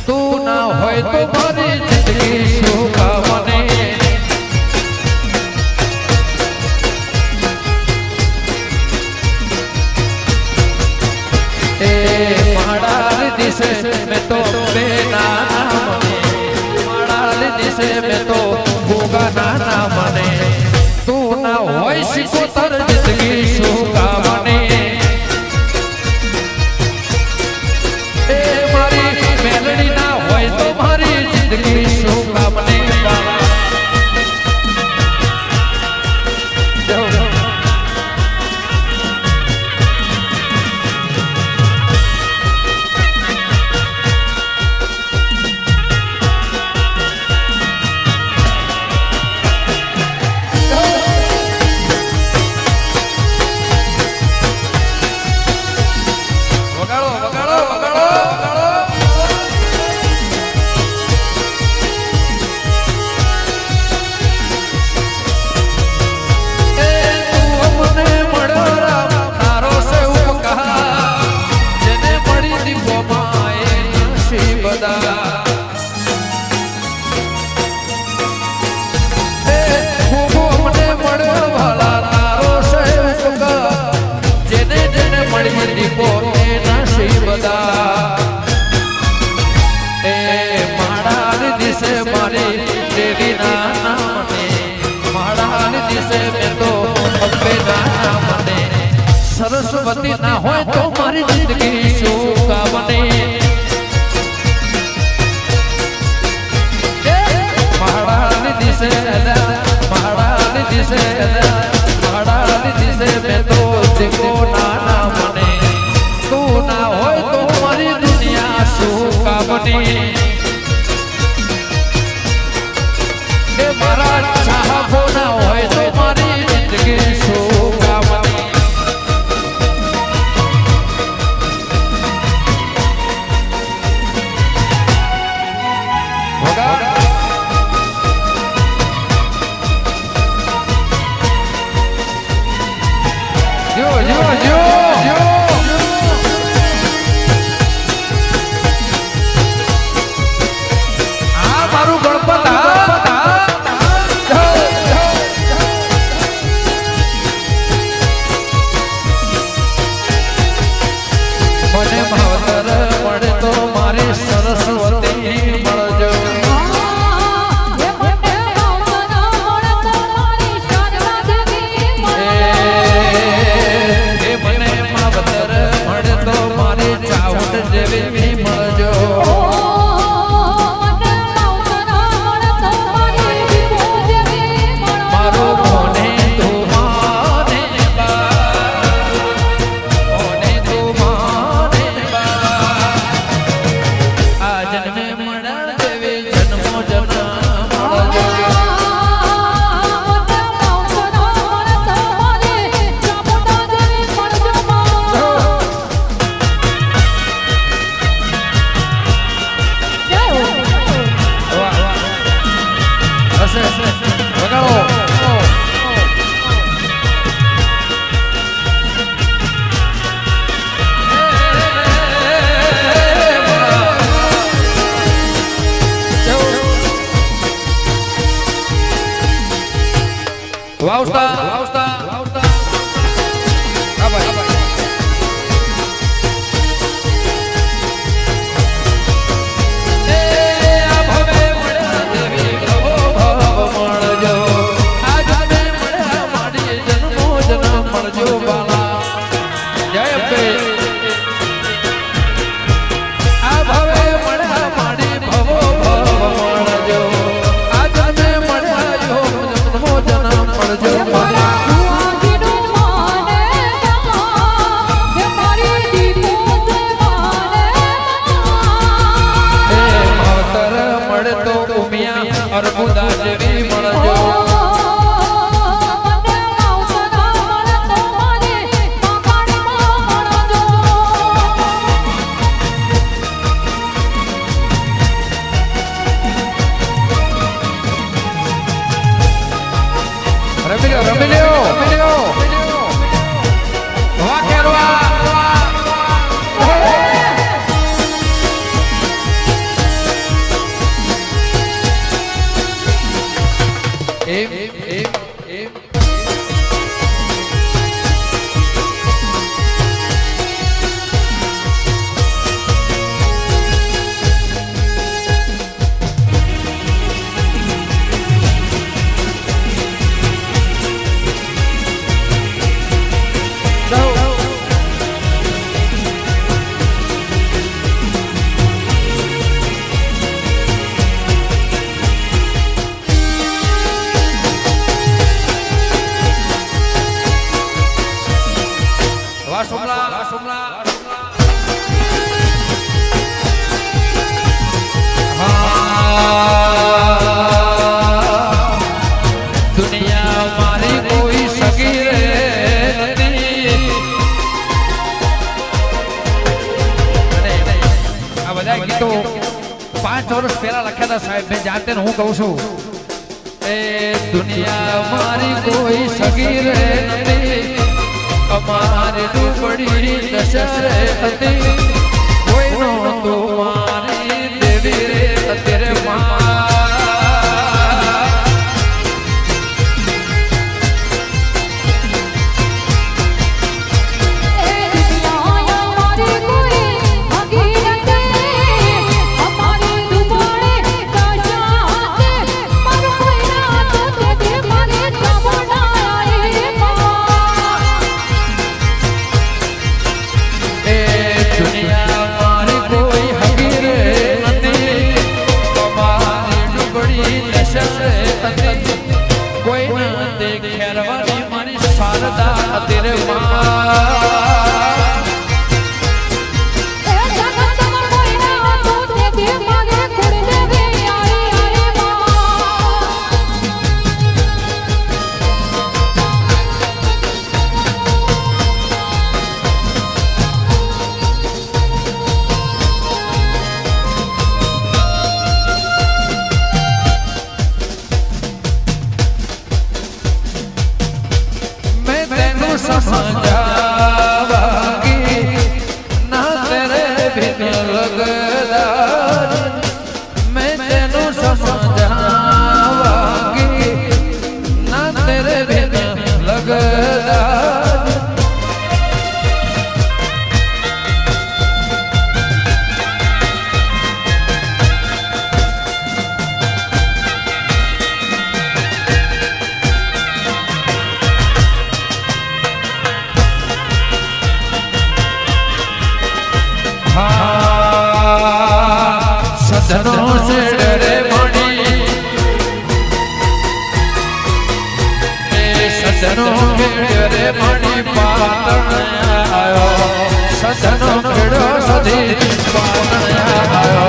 તું ના હોય તો મારી જિંદગી શું કામને माड़ाल दिसे में तो बेना मने माड़ाल दिसे में तो भूगा ना मने तू ना होय सिको तर जिंदगी सुका मने ए मारी मेलडी ना होय तो मारी जिंदगी सुका मने सरस्वती ना हो तो मारी जिंदगी सुका बने महारानी दिसे में तो देखो ना बने तू ना हो तो मारी दुनिया सुका बने मारा चाहबो ना हो तो मारी जिंदगी सुका बने એમ એમ એમ દુનિયા મારી કોઈ સગી નથી. આ બધા ગીતો 5 વર્ષ પહેલા લખ્યા હતા સાહેબ. મેં જાતે હું કહું છું એ દુનિયા મારી કોઈ સગી નથી. અમારે ડૂબડી દશરે હતી. કોઈનો તો મારી દેવી રે અત્યારે तेरे सजनों से डरे मणि सजनों के डरे मणि पातन आयो. सजनों खेड़ो सधी पातन आयो.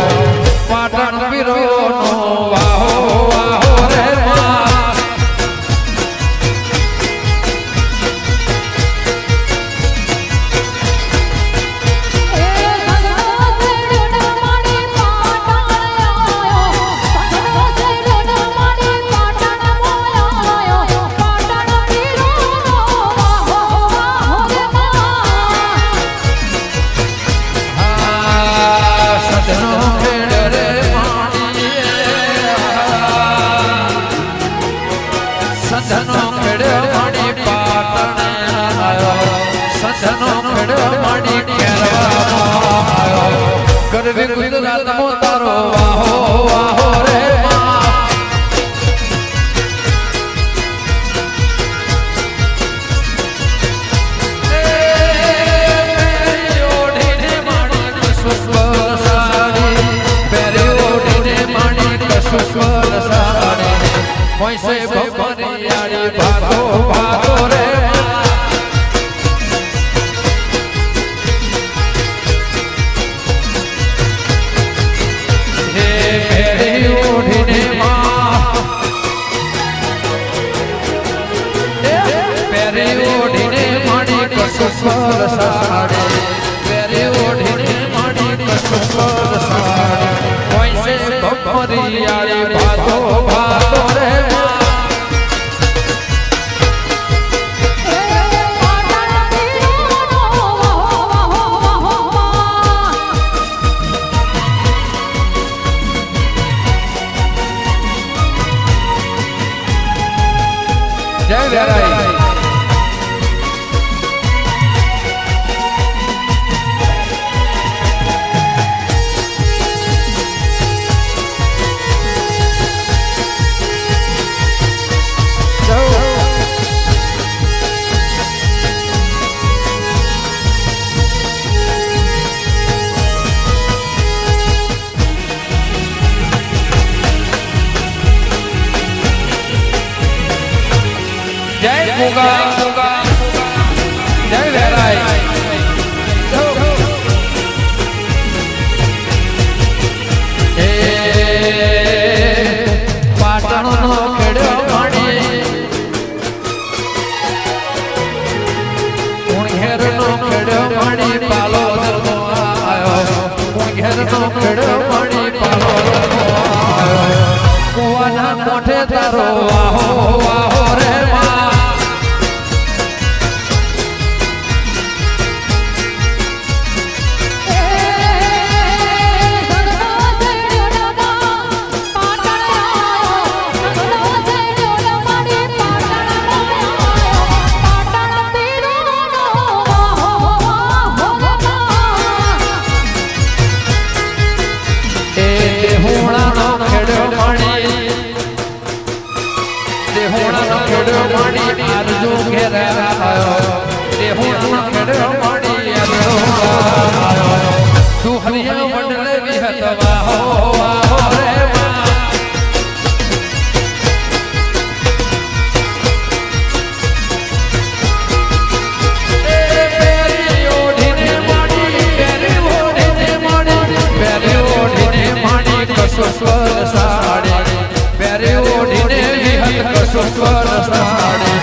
पाटण वीरो नो वाहो वाहो रे मां. સજનો ખેડ મણી પાટણ આયો. સજનો ખેડ મણી કેરવામાં આયો. ગરવી ગુજરાતમાં તારો વાહો વાહો રે મોઈસે ભગવાની આડી ભાગો ભાગો રે. હે પેરી ઓઢીને માં પેરી ઓઢીને માડી કશું સ્વર સાડે. પેરી ઓઢીને માડી કશું સ્વર સાડે. મોઈસે ભગવાની આડી ભાગો ભાગો રે. વેરાઈ જય ગોગા જય વેરાઈ એ પાટણનો ખેડ્યો માણી ઉણેરનો ખેડ્યો માણી પાલો આયો ઉણેરનો ખેડ્યો માણી પાલો આયો કુવાના મોઢે તારો વાહો વાહો રે તું હરિયા મંડળ વિહતવા હો રે સ્વર સાડી પેરે ઓઢીને વિહત કસો સ્વર સાડી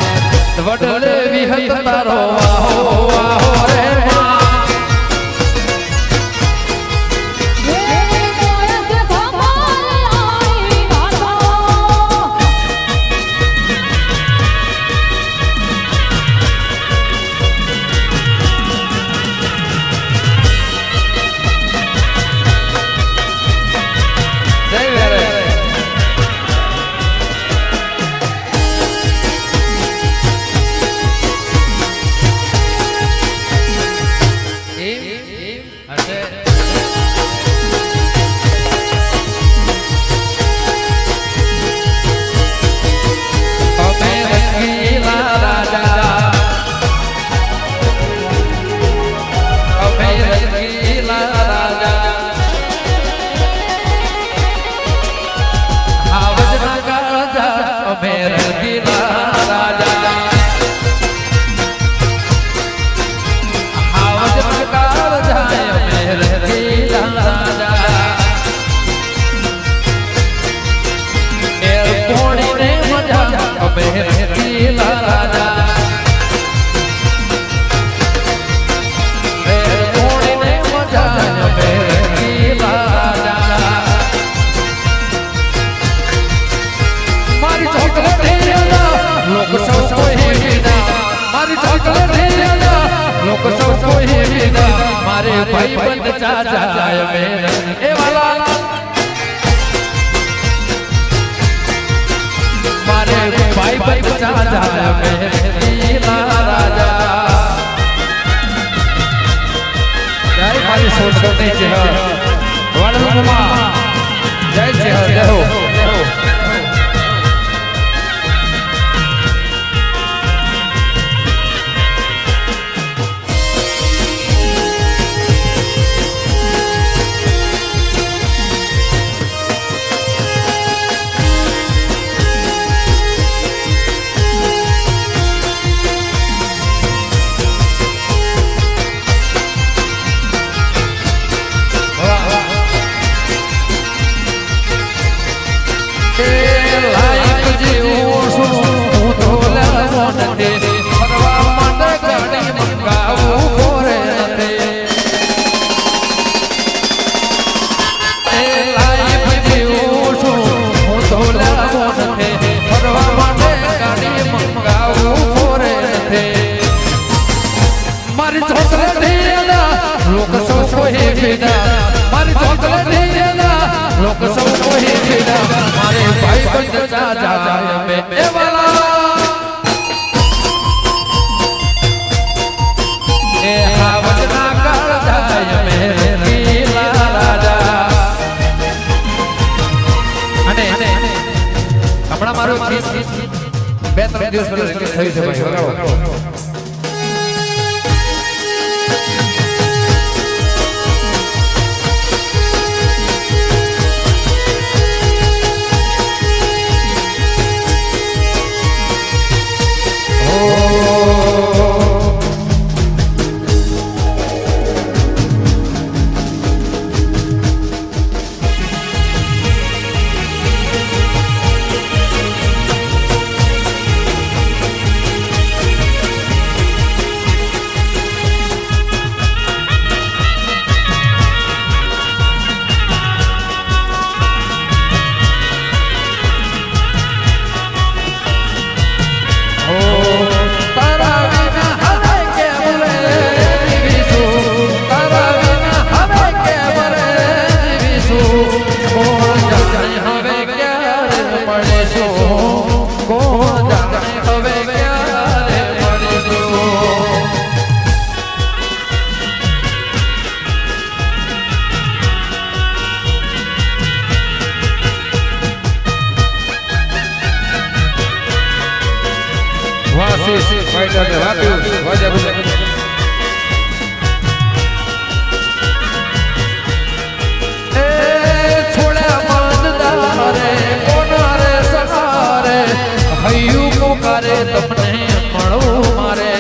વડલે વિહત તારો વાહો વાહો રે મારે ભાઈ બંધ ચાચાય મેરે એ વાલા મારે ભાઈ બંધ ચાચાય મેરે રાજા જય મારી સોનગઢની છે વડલમાં જય છે જય હો लोक सब कोई बिना मारे भाई बंद चाचा में ए वाला 3 દિવસ પહેલા રિલીઝ થઈ છે ભાઈ વગાડો ફાઈટર ને વાગ્યું વાજા બોલે એ છોડ્યા મંદારે કોનારે સહારે હૈયું પોકારે તમને મળો મારે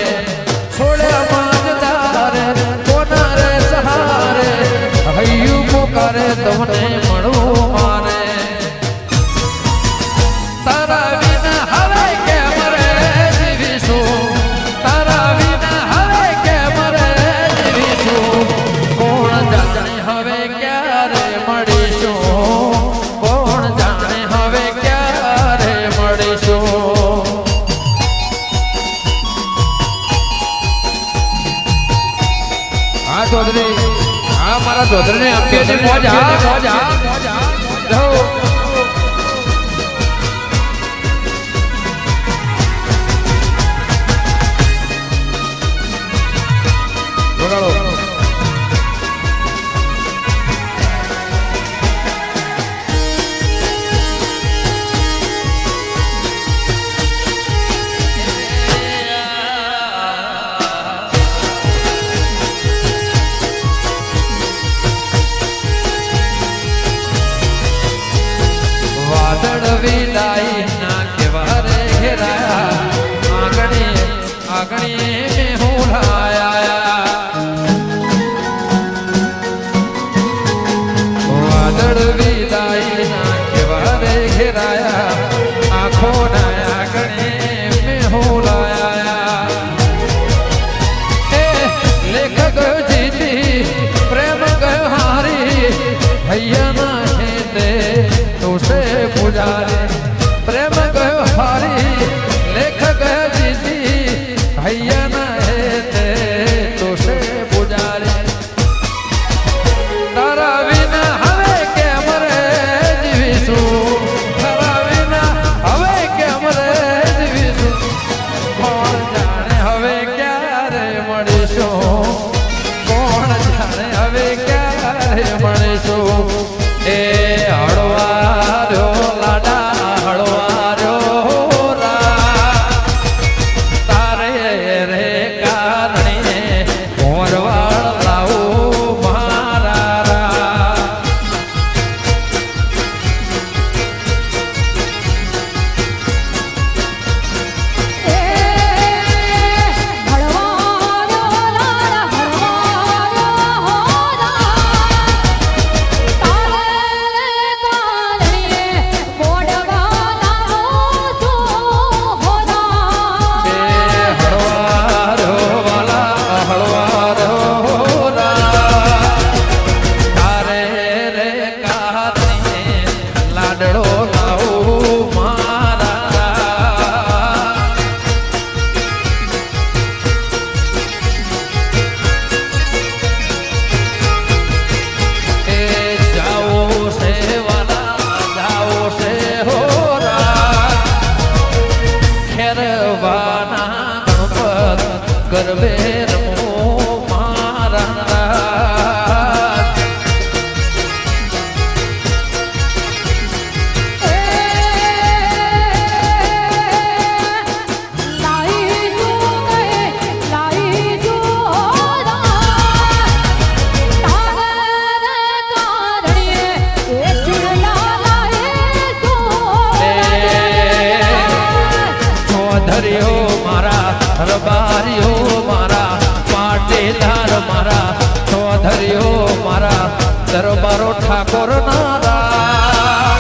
છોડ્યા મંદારે કોનારે સહારે હૈયું પોકારે તમને મળો મારે તારા વિના હવે કેમ રે જીવીશું તારા વિના હવે કેમ રે જીવીશું કોણ જાણે હવે ક્યારે મળીશું કોણ જાણે હવે ક્યારે મળીશું હા ચૌધરી હા મારા ચૌધરી અંબેજી મોજ હા વિદાય ના કેવારે ઘેરાયા આંગણે મેં હુલાયા વાદળ વિદાય ના કેવારે ઘેરાયા આંખો ના આંગણે મેં હુલાયા એ લેખક જીતી પ્રેમ ગયો હારી હૈયા ના હેતે तुसे पुजारे प्रेम गयो हारी लेख गयो जीती भैया न हेते तुसे पुजारे तारा विना हवे केम रे जीवीશું तारा विना हवे केम रे जीवीશું कोण जाने हवे क्यारे મળીશું कोण जाने हवे क्यारे મળીશું ए हड़ो રબારીઓ મારા પાટીદાર મારા ચૌધરીઓ મારા દરબારો ઠાકોર નારા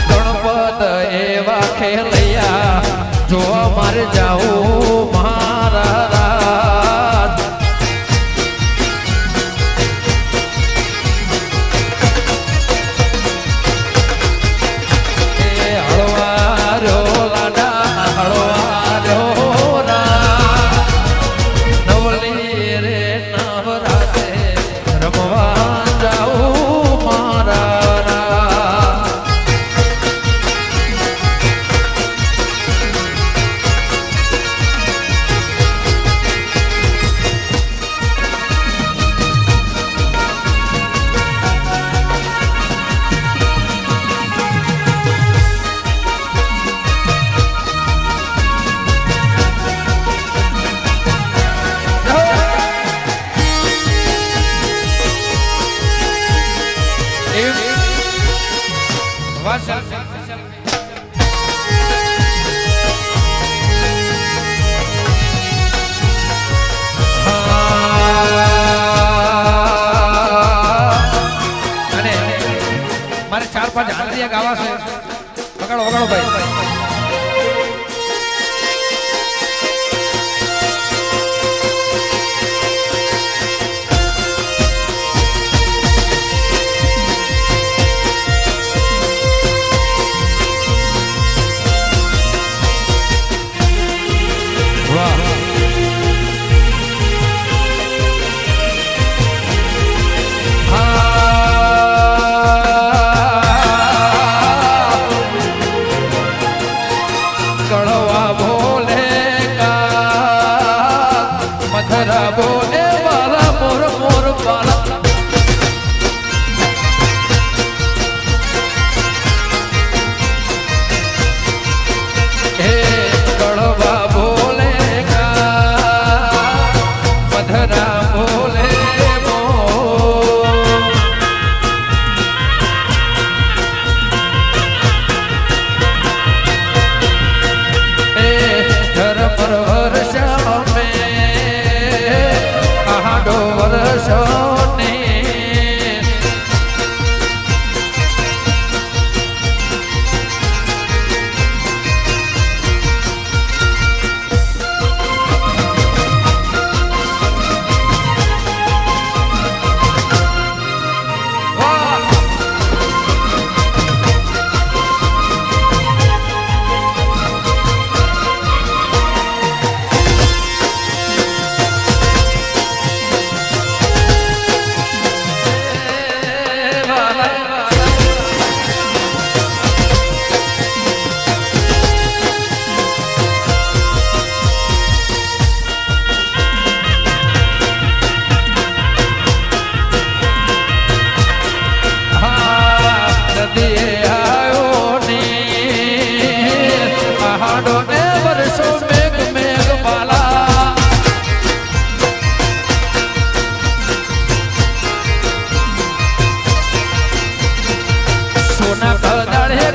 ગણપત એવા ખેલૈયા જોવા મારે જાઉં મારા રાજ એ હળવારો લાડા હળવારો નવલી રે નવરાતે રમવા જાઉં મારા રાજ મારે 4-5 હાંડિયા ગાવા છે વગાડો વગાડો ભાઈ કળવા બોલે કા મધરા બોલે વાલા મોર મોર બાલા હે કળવા બોલે કા મધરા બોલે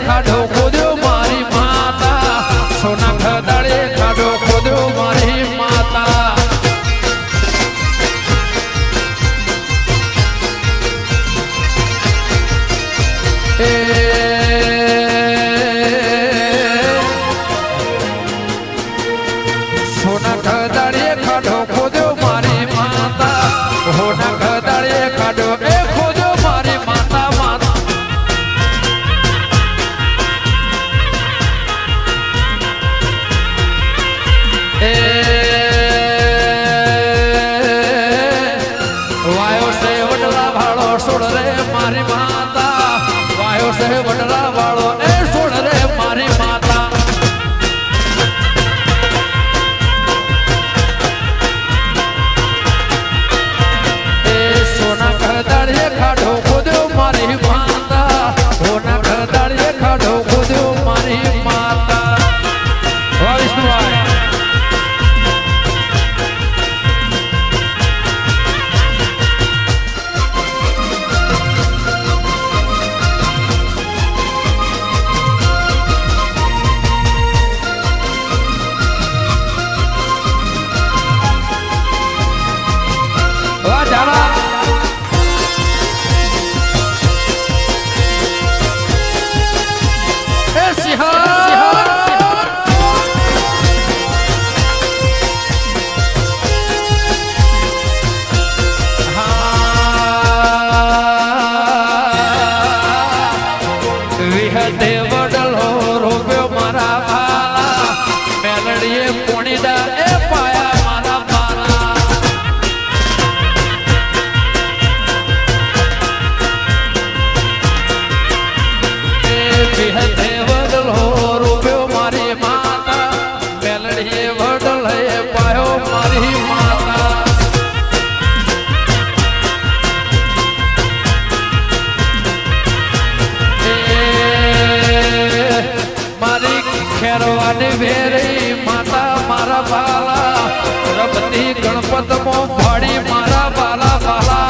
ખાડો ખોદ્યો મારી માતા સોના ખદાડે ખાડો ખોદ્યો મારી માતા સોના ખદાડે ખાડો ખોદ્યો મારી માતા સોના ખદાડે ખાડો એ ખોદ્યો મારી માતા માતા વાયો સે વડલા ભાળો છોડ રે મારી માતા વાયો સે વડલા ભાળો એ છોડ રે મારી માતા એ સોના ખદાડીએ ખાડો ખોદ્યો મારી માતા સોના ખદાડીએ ખાડો ખોદ્યો મારી માતા વાહ વિષ્ણુભાઈ વિહતે વડલો રોપ્યો મારા ભાલા મેલડીએ પોણીડા એ પાયા મારા ભાલા એ વિહતે વડલો રોપ્યો મારી માતા મેલડીએ વડલે પાયો મારી માતા ખેરવાની વેરી માતા મારા બાલા રબતી ગણપત મો ફાડી મારા બાલા બાલા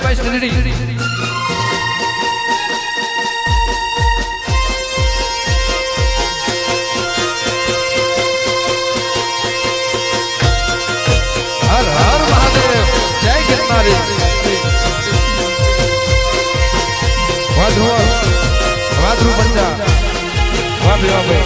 ભાઈ શ્રીડી હર હર મહાદેવ જય ગિરનારી વાધુ પંજા વાહ